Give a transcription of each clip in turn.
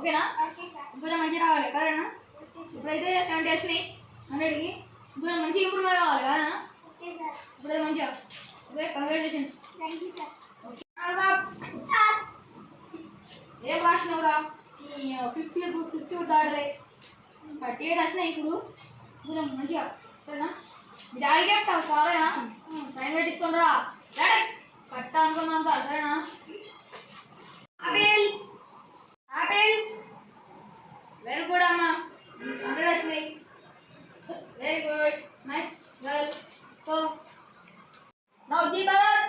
ఓకేనా ఇంకొంచెం మంచిగా రావాలి కదనా ఇప్పుడైతే 70 వచ్చినాయి 100కి ఇంకొంచెం మంచిగా ఇంప్రూవ్మెంట్ కావాలి కదనా ఇప్పుడైతే మంచిగా ఓకే కంగ్రాచులేషన్స్ ఏం రాసినవురా 50 దాడలే 38 వచ్చినాయి ఇప్పుడు కొంచెం మంచిగా సరేనా మీ డాడీకి చెప్తావు సరేనా సైన్ పెట్టించుకొని రా డాడీ కట్ట అనుకుందాం సరేనా వెరీ గుడ్ అమ్మా 100 వచ్చినాయి very good nice girl so now జీ బలర్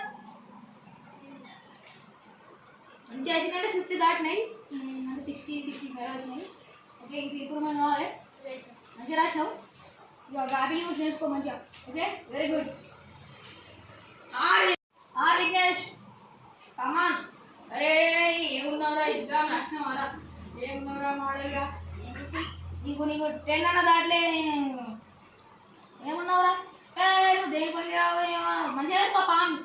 మంచిగా వచ్చినాయి 50 దాటినాయి అంటే 60-65 వచ్చినాయి ఓకే ఇంక ఇంప్రూవ్మెంట్ కావాలి మంచిగా రాసినావు ఇక హ్యాపీ న్యూస్ నేర్చుకో మంచిగా ఓకే వెరీ గుడ్ విఘ్నేష్ కమాన్ అరే ఏమున్నావురా ఎగ్జామ్ రాసినావారా ఏమున్నావురా మోడల్గా నీకు 10 అన్న దాంట్లో ఏమున్నావురా నువ్వు దేని పనికి రావు ఏమో మంచిగా వేసుకో పాము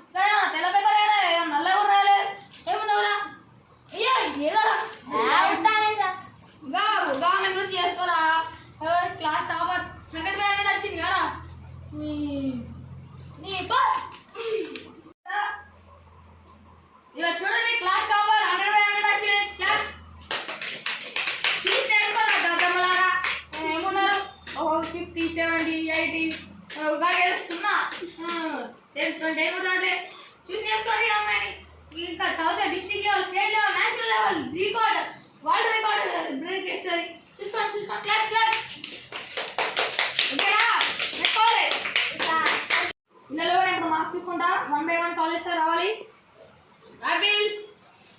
తెల్ల పేపర్ అయినా నల్లగా కూడా రాలేదు ఏమున్నావురా అయ్యో ఏదోరా గవర్నమెంట్ గురించి చేసుకోరా క్లాస్ టాపర్ 100 వచ్చింది కదా నీ ఇక చూడండి క్లాస్ టాపర్ 100 వచ్చింది క్లాస్ తీసుకోరా ఏమున్నారు 50, 70, 80 సున్నా 20 కూడా అంటే చూసి చేసుకోండి అమ్మాయిని ఇంకా తర్వాత district level state level national level record world record break చేస్తుంది చూసుకోండి క్లాస్ ఓకేనా నెక్కోలే ఇందులో కూడా ఇప్పుడు మార్క్స్ తీసుకుంటా 1 by 1 కాలేజ్ సార్ రావాలి రాబిల్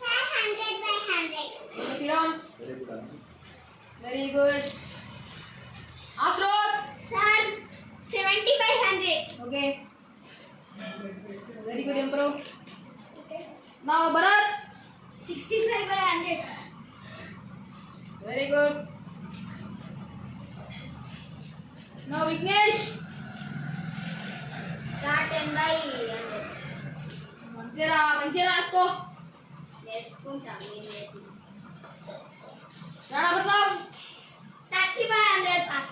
sir 100 by 100 sit down very good Asrod sir 70 by 100 okay very good improve now Bharat 65 by 100 very good now Vignesh 10 by 100 మంచిగా రాసుకో నేర్చుకుంటాం రాణా ప్రతాప్ 30 by 100 sir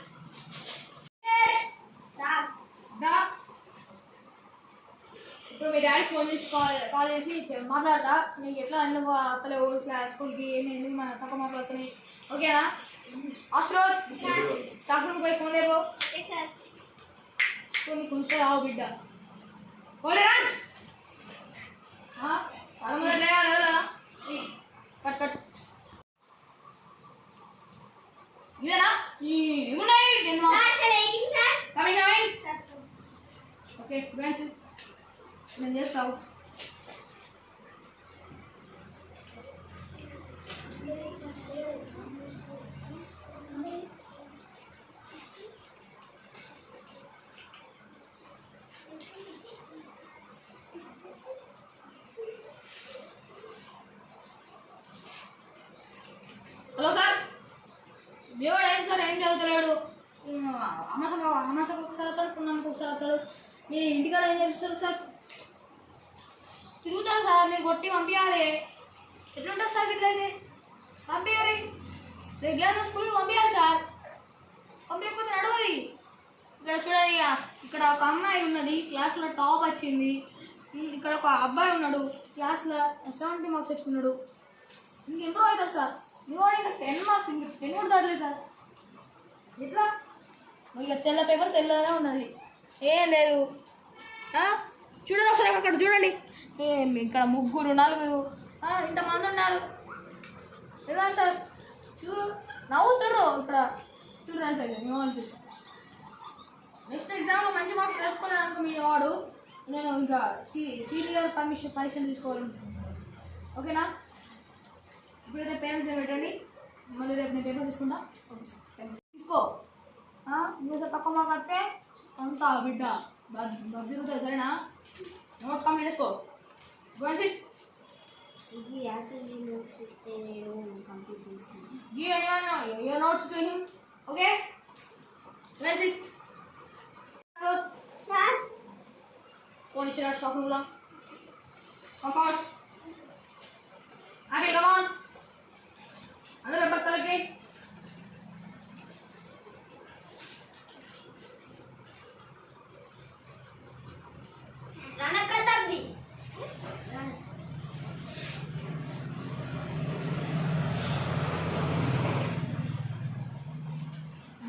దా ఇప్పుడు మీ డాడీ ఫోన్ చేసి కాల్ చేసి మాట్లాడతా నీకు ఎట్లా ఎందుకు అత్తలేవు స్కూల్కి ఎందుకు తక్కువ మాట్లాడుతున్నాయి ఓకేనా అస్రోత్ స్టాఫ్ రూమ్ పోయి ఫోన్ లేవు okay sir నీకు ఉంటే రావు బిడ్డ పోలే రాజ్ చాలా మొదటి లేవాలి కదా కట్ ఇదేనా ఏమున్నాయి కమింగ్ ఓకే బెంచ్ నేను చేస్తావు హలో సార్ మేవాడు ఏం సార్ ఏం చదువుతున్నాడు అమాసకు ఒకసారి వస్తాడు పున్నానికి ఒకసారి వస్తాడు మీ ఇంటికాడ ఏం చేస్తారు సార్ తిరుగుతారు సార్ మీరు కొట్టి పంపించాలి ఎట్లుంటుంది సార్ ఇట్లయితే పంపించాలి రెగ్యులర్గా స్కూల్కి పంపించాలి సార్ పంపించకపోతే నడవది ఇక్కడ చూడాలి ఇక్కడ ఒక అమ్మాయి ఉన్నది క్లాస్లో టాప్ వచ్చింది ఇక్కడ ఒక అబ్బాయి ఉన్నాడు క్లాస్లో 70 మార్క్స్ తెచ్చుకున్నాడు ఇంక ఇంప్రూవ్ అవుతారు సార్ మీ వాడు ఇంకా 10 మార్క్స్ ఇంక 10 కూడా దాటలేదు సార్ ఎట్లా ఇక తెల్ల పేపర్ తెల్లగా ఉన్నది ఏం లేదు చూడండి ఒకసారి అక్కడ చూడండి. ఇక్కడ 3 4 ఇంతమంది ఉన్నారు లేదా సార్? నవ్వుతారు ఇక్కడ చూడండి సార్. మేము అనిపిస్తాం నెక్స్ట్ ఎగ్జామ్లో మంచి మార్క్స్ తెచ్చుకున్నాను అనుకో మీ వాడు, నేను ఇంకా సీనియర్ పరీక్ష తీసుకోవాలనుకుంటున్నాను. ఓకేనా? ఇప్పుడైతే పేరెంట్స్ పెట్టండి, మళ్ళీ రేపు నేను పేపర్ తీసుకుంటా. తీసుకో. ఇంకా తక్కువ మార్క్ వస్తే అంత బిడ్డ తిరుగుతుంది. సరేనా? నోట్ కంప్లీట్ చేసుకో. ఇది యాక్చువల్లీ నోట్స్ ఇస్తే నేను కంప్లీట్ చేసుకున్నాను. Give anyone your notes to him. Okay? Where is it? Sir Phone is your shop rula. Of course. Okay, come on. Another number kalake. Rana ప్రతాప్ది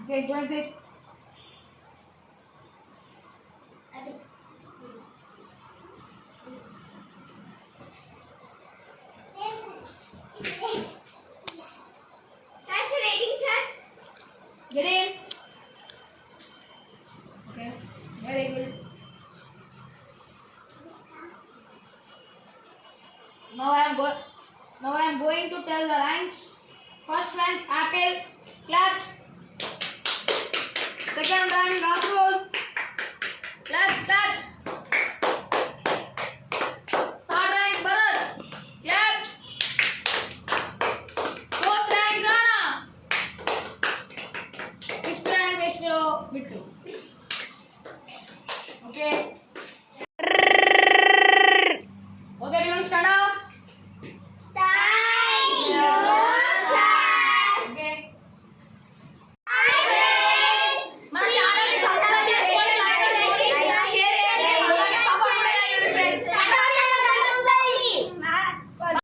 Okay, go ahead. అదే sir rating sir Get in. Okay, very good. Now I am going to tell the ranks. First rank Apple, claps. Second rank Afros, claps, claps. Third rank Bharat, claps. Fourth rank Rana. Fifth rank Vishnu, Bittu. Okay.